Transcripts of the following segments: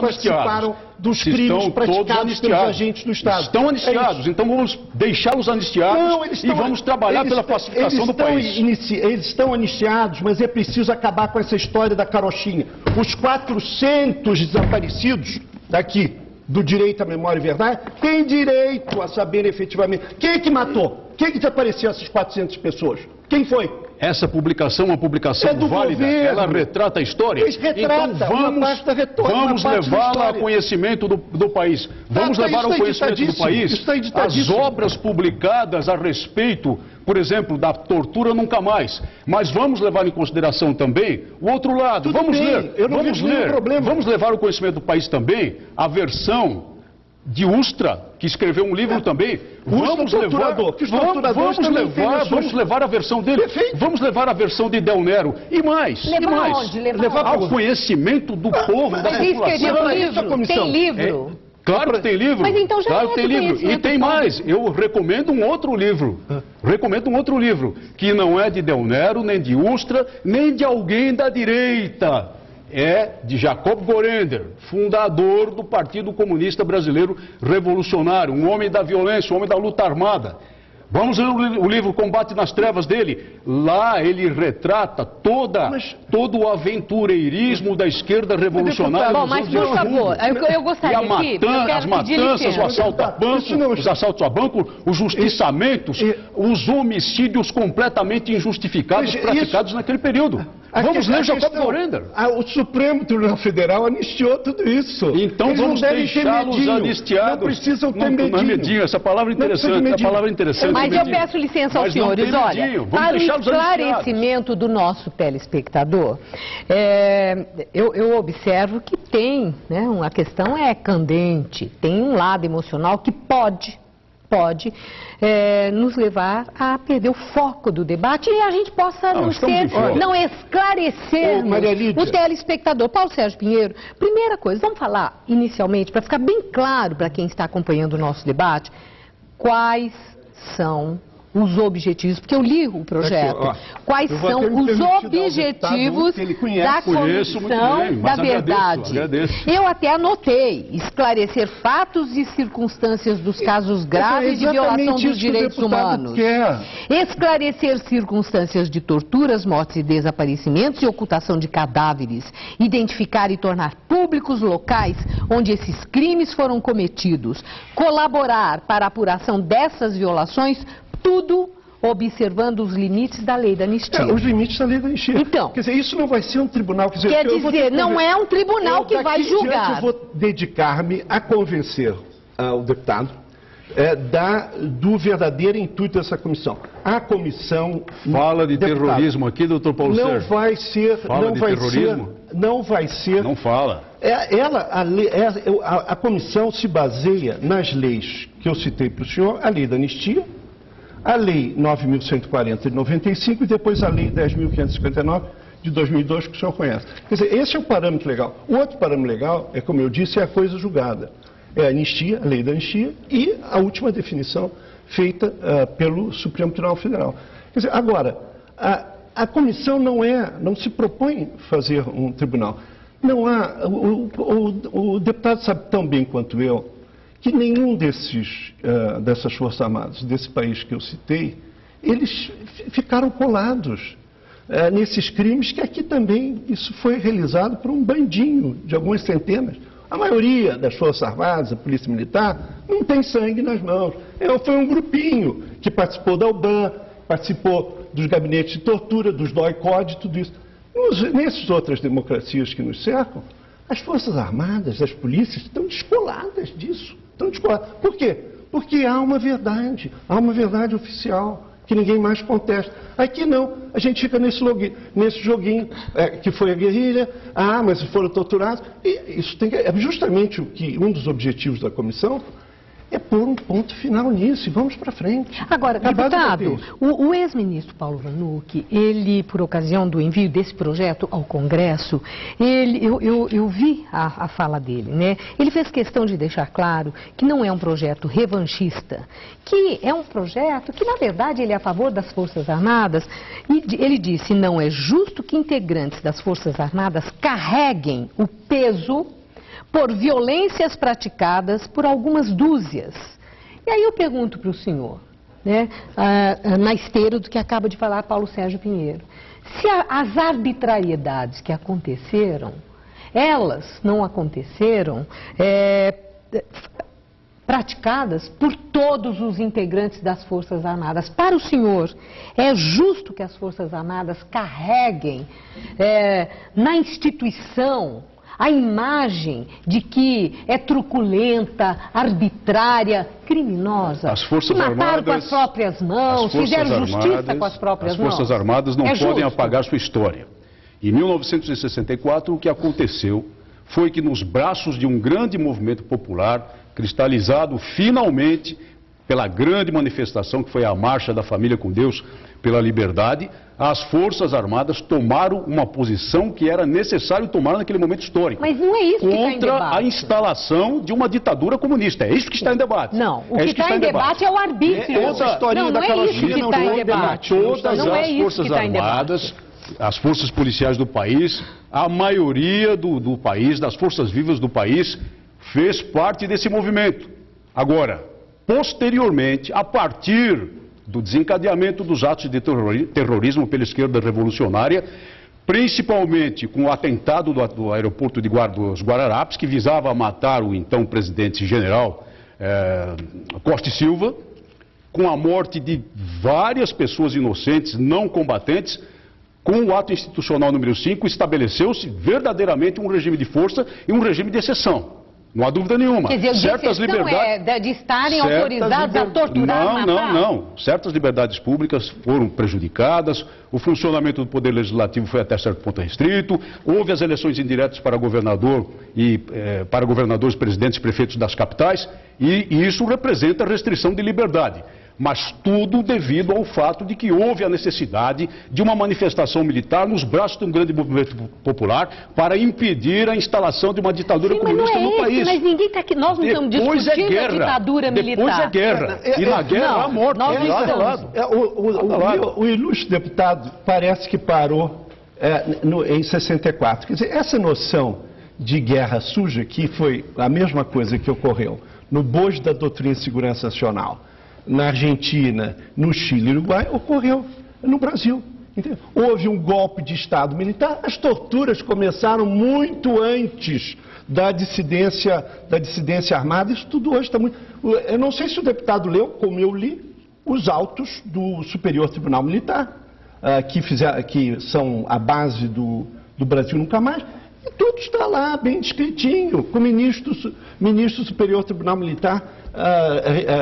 participaram dos crimes praticados pelos agentes do Estado. Estão anistiados, então vamos deixá-los anistiados e vamos trabalhar pela pacificação do país. Eles estão anistiados, mas é preciso acabar com essa história da carochinha. Os 400 desaparecidos daqui, do direito à memória e verdade, têm direito a saber efetivamente quem é que matou, quem é que desapareceu essas 400 pessoas, quem foi? Essa publicação é uma publicação válida, ela retrata a história. Retrata, então vamos levá-la ao conhecimento do país. Vamos levar ao conhecimento do país as obras publicadas a respeito, por exemplo, da tortura nunca mais. Mas vamos levar em consideração também o outro lado. Vamos levar ao conhecimento do país também a versão de Ustra, que escreveu um livro também. Vamos levar a versão dele. Perfeito. Vamos levar a versão de Del Nero. E mais. Levar ao conhecimento do povo, da população. Tem livro. Claro que tem livro. Mas então já claro que tem livro. E tem mais. Eu recomendo um outro livro. Que não é de Del Nero, nem de Ustra, nem de alguém da direita. É de Jacob Gorender, fundador do Partido Comunista Brasileiro Revolucionário, um homem da violência, um homem da luta armada. Vamos ler o livro Combate nas Trevas dele. Lá ele retrata todo o aventureirismo da esquerda revolucionária. Bom, mas por favor, eu gostaria as matanças, o assalto a banco, os assaltos a banco, os justiçamentos, os homicídios completamente injustificados praticados naquele período. Vamos ler Jacob Gorender. O Supremo Tribunal Federal anistiou tudo isso. Então vamos deixá-los anistiados. Não precisam ter medinho. Essa palavra é interessante. Mas eu peço licença aos senhores, olha, para o esclarecimento do nosso telespectador, eu observo que tem, né, a questão é candente, tem um lado emocional que pode nos levar a perder o foco do debate e a gente possa não esclarecer o telespectador. Paulo Sérgio Pinheiro, primeira coisa, vamos falar inicialmente, para ficar bem claro para quem está acompanhando o nosso debate, quais são os objetivos, porque eu li o projeto, quais são os objetivos da Comissão da Verdade. Eu até anotei, esclarecer fatos e circunstâncias dos casos graves de violação dos direitos humanos, esclarecer circunstâncias de torturas, mortes e desaparecimentos e ocultação de cadáveres, identificar e tornar públicos locais onde esses crimes foram cometidos, colaborar para a apuração dessas violações, tudo observando os limites da lei da anistia. Os limites da lei da anistia. Então, quer dizer, isso não vai ser um tribunal... Quer dizer, não é um tribunal que vai julgar. Eu vou dedicar-me a convencer o deputado do verdadeiro intuito dessa comissão. A comissão... Fala de terrorismo aqui, doutor Paulo Sérgio. Não vai ser... Não vai ser... Não fala. A comissão se baseia nas leis que eu citei para o senhor, a lei da anistia, a lei 9.140 de 95 e depois a lei 10.559 de 2002 que o senhor conhece. Quer dizer, esse é o parâmetro legal. O outro parâmetro legal, como eu disse, é a coisa julgada. É a anistia, a lei da anistia e a última definição feita pelo Supremo Tribunal Federal. Quer dizer, agora, a comissão não se propõe fazer um tribunal. Não há, o deputado sabe tão bem quanto eu que nenhum dessas Forças Armadas, desse país que eu citei, eles ficaram colados nesses crimes que aqui também isso foi realizado por um bandinho de algumas centenas. A maioria das Forças Armadas, a Polícia Militar, não tem sangue nas mãos. Foi um grupinho que participou da UBAN, participou dos gabinetes de tortura, dos DOI-CODE, tudo isso. Nessas outras democracias que nos cercam, as Forças Armadas, as polícias estão descoladas disso. Por quê? Porque há uma verdade oficial que ninguém mais contesta. Aqui não, a gente fica nesse joguinho que foi a guerrilha, mas foram torturados. E isso é justamente um dos objetivos da comissão, é pôr um ponto final nisso e vamos para frente. Agora, deputado, o ex-ministro Paulo Vanucchi, ele, por ocasião do envio desse projeto ao Congresso, eu vi a fala dele, né? Ele fez questão de deixar claro que não é um projeto revanchista, que é um projeto que, na verdade, ele é a favor das Forças Armadas. E ele disse, não é justo que integrantes das Forças Armadas carreguem o peso por violências praticadas por algumas dúzias. E aí eu pergunto para o senhor, né, na esteira do que acaba de falar Paulo Sérgio Pinheiro, se as arbitrariedades que aconteceram, elas não aconteceram praticadas por todos os integrantes das Forças Armadas. Para o senhor, é justo que as Forças Armadas carreguem na instituição a imagem de que é truculenta, arbitrária, criminosa? As Forças Armadas com as próprias mãos, fizeram justiça com as próprias mãos. As Forças Armadas não podem apagar sua história. Em 1964, o que aconteceu foi que nos braços de um grande movimento popular, cristalizado finalmente pela grande manifestação que foi a Marcha da Família com Deus pela Liberdade, as Forças Armadas tomaram uma posição que era necessário tomar naquele momento histórico. Mas não é isso que está em debate. Contra a instalação de uma ditadura comunista. É isso que está em debate. Não, o que está em debate é o arbítrio. Essa historinha da carochinha não está em debate. Todas as Forças Armadas, as forças policiais do país, a maioria do país, das forças vivas do país, fez parte desse movimento. Agora, posteriormente, a partir do desencadeamento dos atos de terrorismo pela esquerda revolucionária, principalmente com o atentado do aeroporto dos Guararapes, que visava matar o então presidente general Costa e Silva, com a morte de várias pessoas inocentes, não combatentes. Com o ato institucional número 5, estabeleceu-se verdadeiramente um regime de força e um regime de exceção. Não há dúvida nenhuma. Quer dizer, certas liberdades de estarem autorizados a torturar, matar? Não. Certas liberdades públicas foram prejudicadas, o funcionamento do Poder Legislativo foi até certo ponto restrito, houve as eleições indiretas para governador e para governadores, presidentes e prefeitos das capitais, e isso representa restrição de liberdade. Mas tudo devido ao fato de que houve a necessidade de uma manifestação militar nos braços de um grande movimento popular para impedir a instalação de uma ditadura comunista no país. Mas ninguém está aqui, nós não estamos discutindo a ditadura militar. Depois é guerra. E na guerra há morte. O ilustre deputado parece que parou em 64. Quer dizer, essa noção de guerra suja, que foi a mesma coisa que ocorreu no bojo da doutrina de segurança nacional, na Argentina, no Chile e no Uruguai, ocorreu no Brasil. Entendeu? Houve um golpe de Estado militar, as torturas começaram muito antes da dissidência armada, isso tudo hoje está muito... Eu não sei se o deputado leu, como eu li, os autos do Superior Tribunal Militar, que são a base do Brasil Nunca Mais, e tudo está lá, bem descritinho, com o ministro Superior Tribunal Militar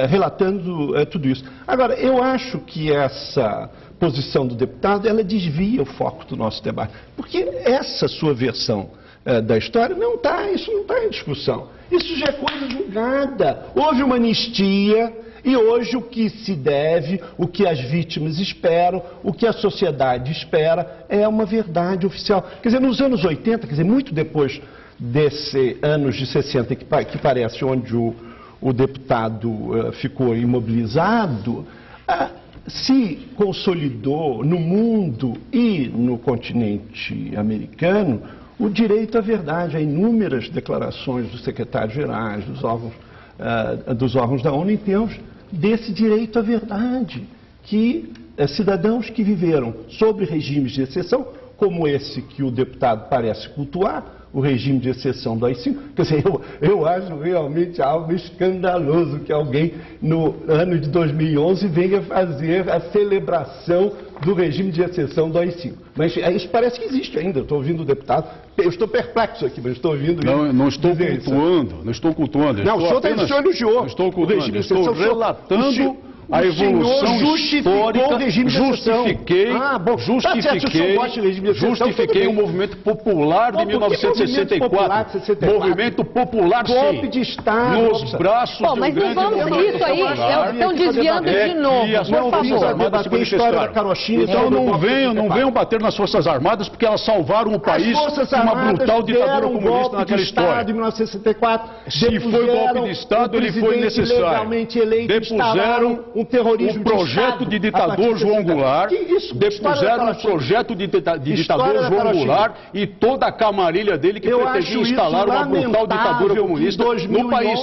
relatando tudo isso. Agora, eu acho que essa posição do deputado, ela desvia o foco do nosso debate, porque essa sua versão da história isso não está em discussão. Isso já é coisa julgada. Houve uma anistia e hoje o que se deve, o que as vítimas esperam, o que a sociedade espera é uma verdade oficial. Quer dizer, nos anos 80, quer dizer, muito depois desses anos de 60, que parece onde o deputado ficou imobilizado, se consolidou no mundo e no continente americano o direito à verdade. Há inúmeras declarações dos secretários-gerais, dos órgãos da ONU em termos desse direito à verdade, que cidadãos que viveram sob regimes de exceção, como esse que o deputado parece cultuar, o regime de exceção do AI-5, quer dizer, eu acho realmente algo escandaloso que alguém, no ano de 2011, venha fazer a celebração do regime de exceção do AI-5. Mas isso parece que existe ainda, eu estou ouvindo o deputado, eu estou perplexo aqui, mas estou ouvindo isso. Não estou cultuando. Não, o senhor elogiou. Não estou cultuando, estou relatando a evolução histórica, justifiquei o movimento popular de 1964. Movimento popular, sim. Golpe de Estado. Nos braços de um grande movimento isso aí, estão desviando de novo. E as Forças Armadas se manifestaram. Então não venham bater nas Forças Armadas, porque elas salvaram o país de uma brutal ditadura comunista naquela história. Em 1964, se foi golpe de Estado, ele foi necessário. Depuseram um terrorismo o projeto de ditador João Goulart, depuseram o projeto de ditador João Goulart e toda a camarilha dele que pretendia instalar uma brutal ditadura comunista no país.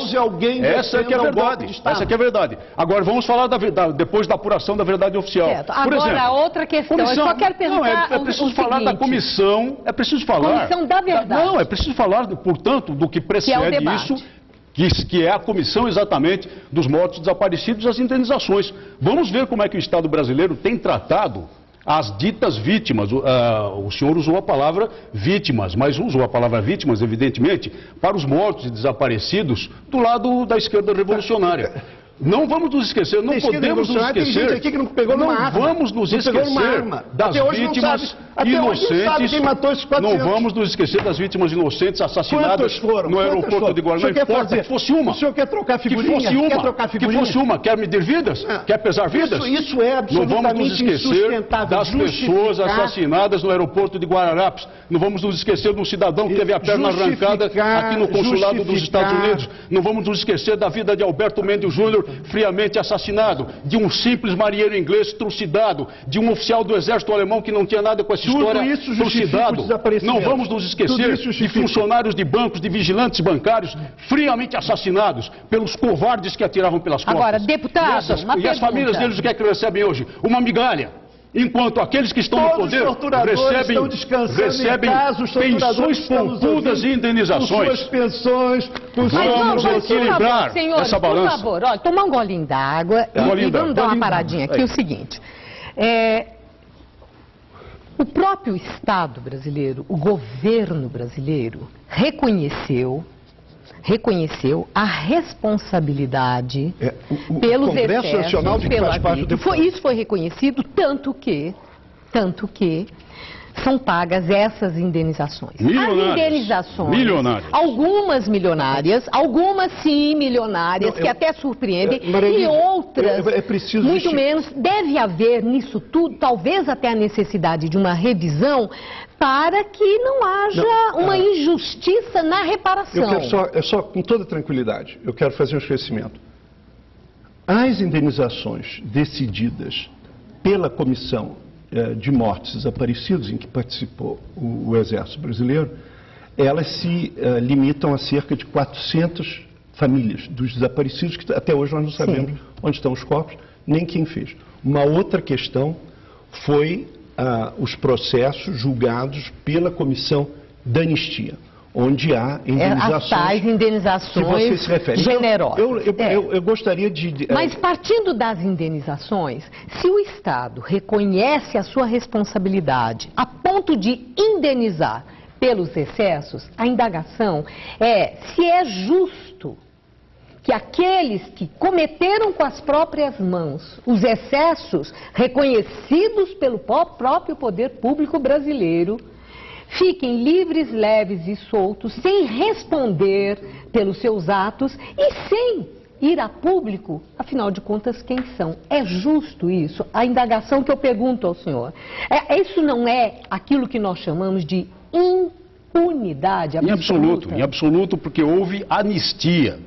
Essa é que é a verdade. Essa é que é a verdade. Agora vamos falar depois da apuração da verdade oficial. Certo. Agora, outra questão, eu só quero perguntar é preciso falar da comissão, é preciso falar... Comissão da verdade. Não, é preciso falar, portanto, do que precede isso, que é a comissão exatamente dos mortos desaparecidos e as indenizações. Vamos ver como é que o Estado brasileiro tem tratado as ditas vítimas. O senhor usou a palavra vítimas, mas usou a palavra vítimas, evidentemente, para os mortos e desaparecidos do lado da esquerda revolucionária. Não vamos nos esquecer, não podemos nos esquecer, aqui que não pegou numa arma, vamos nos esquecer das vítimas inocentes, não vamos nos esquecer das vítimas inocentes assassinadas no aeroporto de Guarulhos. Não importa que fosse uma. O senhor quer trocar figurinha? Que fosse uma. Quer medir vidas? Quer pesar vidas? Isso é absolutamente não vamos nos esquecer das pessoas assassinadas no aeroporto de Guararapes. Não vamos nos esquecer de um cidadão que teve a perna arrancada aqui no consulado dos Estados Unidos. Não vamos nos esquecer da vida de Alberto Mendes Júnior, friamente assassinado, de um simples marinheiro inglês trucidado, de um oficial do exército alemão que não tinha nada com essa história, trucidado. Não vamos nos esquecer de funcionários de bancos, de vigilantes bancários, friamente assassinados pelos covardes que atiravam pelas costas. Agora, deputado, e as famílias deles, o que é que recebem hoje? Uma migalha. Enquanto aqueles que estão no poder recebem pensões poupudas e indenizações. Vamos equilibrar essa balança. Por favor, olha, tomar um golinho d'água e vamos dar uma paradinha aqui. É o seguinte, o próprio Estado brasileiro, o governo brasileiro, reconheceu a responsabilidade pelos excessos, pela vida. Isso foi reconhecido, tanto que são pagas essas indenizações. As indenizações, algumas milionárias, algumas sim milionárias, que até surpreendem, e outras, muito menos. Deve haver nisso tudo, talvez até a necessidade de uma revisão, para que não haja uma injustiça na reparação. Eu quero só, com toda tranquilidade, eu quero fazer um esclarecimento. As indenizações decididas pela Comissão de Mortos Desaparecidos, em que participou o Exército Brasileiro, elas se limitam a cerca de 400 famílias dos desaparecidos, que até hoje nós não sabemos onde estão os corpos, nem quem fez. Uma outra questão foi os processos julgados pela Comissão da Anistia, onde há indenizações, as tais indenizações que você se refere. generosas. Eu gostaria de... Mas partindo das indenizações, se o Estado reconhece a sua responsabilidade a ponto de indenizar pelos excessos, a indagação é se é justo que aqueles que cometeram com as próprias mãos os excessos reconhecidos pelo próprio poder público brasileiro fiquem livres, leves e soltos, sem responder pelos seus atos e sem ir a público, afinal de contas, quem são? É justo isso? A indagação que eu pergunto ao senhor. Isso não é aquilo que nós chamamos de impunidade absoluta? Em absoluto, porque houve anistia.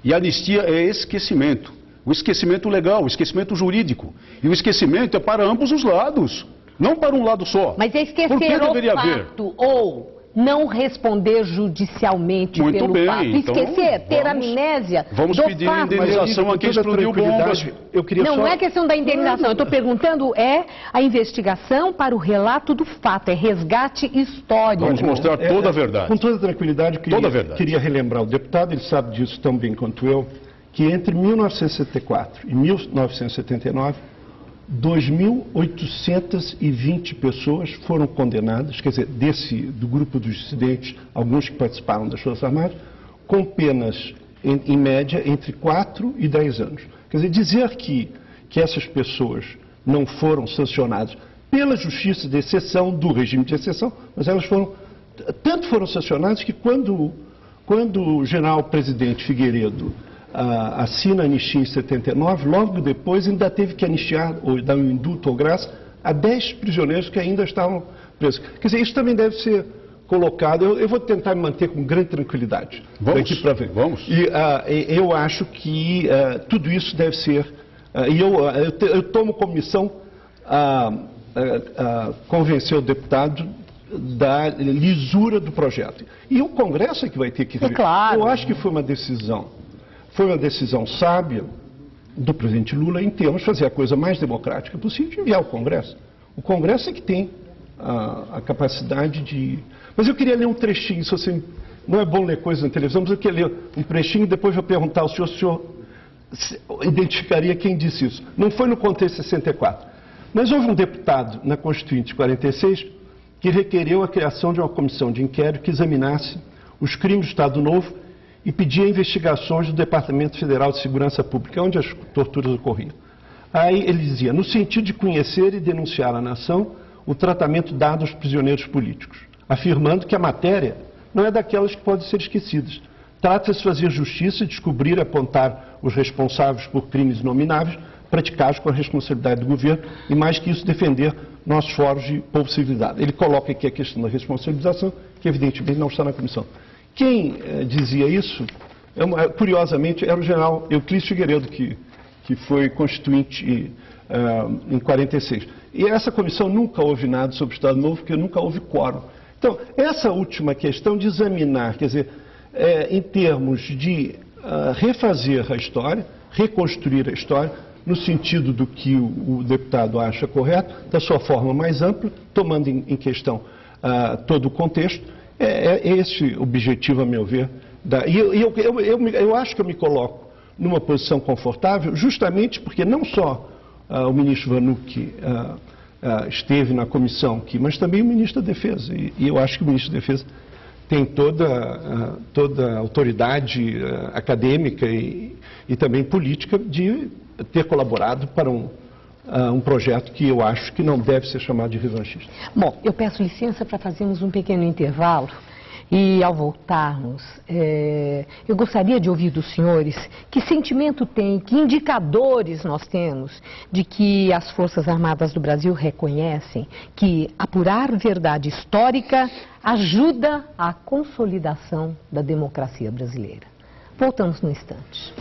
E anistia é esquecimento. O esquecimento legal, o esquecimento jurídico. E o esquecimento é para ambos os lados, não para um lado só. Mas é esquecer o fato ou não responder judicialmente pelo fato. Esquecer, ter amnésia do fato. Vamos pedir indenização a quem explodiu bombas. Não é questão da indenização. Eu estou perguntando a investigação para o relato do fato, é resgate histórico. Vamos mostrar toda a verdade. Com toda tranquilidade, queria relembrar o deputado, ele sabe disso tão bem quanto eu, que entre 1974 e 1979, 2.820 pessoas foram condenadas, quer dizer, do grupo dos dissidentes, alguns que participaram das Forças Armadas, com penas, em média, entre 4 e 10 anos. Quer dizer que essas pessoas não foram sancionadas pela justiça de exceção, do regime de exceção, mas elas foram sancionadas que quando o general presidente Figueiredo assina a anistia em 79, logo depois ainda teve que anistiar, ou dar um indulto ou graça, a 10 prisioneiros que ainda estavam presos. Quer dizer, isso também deve ser colocado, eu vou tentar me manter com grande tranquilidade daqui para ver. Vamos. E eu acho que tudo isso deve ser E eu tomo como missão convencer o deputado da lisura do projeto. E o Congresso é que vai ter que... Claro. Eu acho que foi uma decisão sábia do presidente Lula em termos de fazer a coisa mais democrática possível e enviar ao Congresso. O Congresso é que tem a capacidade de... Mas eu queria ler um trechinho, se você... Não é bom ler coisas na televisão, mas eu queria ler um trechinho e depois vou perguntar ao senhor se o senhor identificaria quem disse isso. Não foi no contexto 64. Mas houve um deputado na Constituinte 46 que requereu a criação de uma comissão de inquérito que examinasse os crimes do Estado Novo e pedia investigações do Departamento Federal de Segurança Pública, onde as torturas ocorriam. Aí ele dizia, no sentido de conhecer e denunciar à nação o tratamento dado aos prisioneiros políticos, afirmando que a matéria não é daquelas que podem ser esquecidas. Trata-se de fazer justiça e descobrir e apontar os responsáveis por crimes inomináveis praticados com a responsabilidade do governo e, mais que isso, defender nossos fóruns de povo civilizado. Ele coloca aqui a questão da responsabilização, que evidentemente não está na comissão. Quem dizia isso, curiosamente, era o general Euclides Figueiredo, que foi constituinte em 46. E essa comissão nunca houve nada sobre o Estado Novo, porque nunca houve quórum. Então, essa última questão de examinar, quer dizer, em termos de refazer a história, reconstruir a história, no sentido do que o deputado acha correto, da sua forma mais ampla, tomando em questão todo o contexto, é esse o objetivo, a meu ver. Eu acho que eu me coloco numa posição confortável, justamente porque não só o ministro Vanucchi esteve na comissão aqui, mas também o ministro da Defesa. E eu acho que o ministro da Defesa tem toda a autoridade acadêmica e também política de ter colaborado para um projeto que eu acho que não deve ser chamado de revanchista. Bom, eu peço licença para fazermos um pequeno intervalo e, ao voltarmos, eu gostaria de ouvir dos senhores que sentimento tem, que indicadores nós temos de que as Forças Armadas do Brasil reconhecem que apurar verdade histórica ajuda à consolidação da democracia brasileira. Voltamos no instante.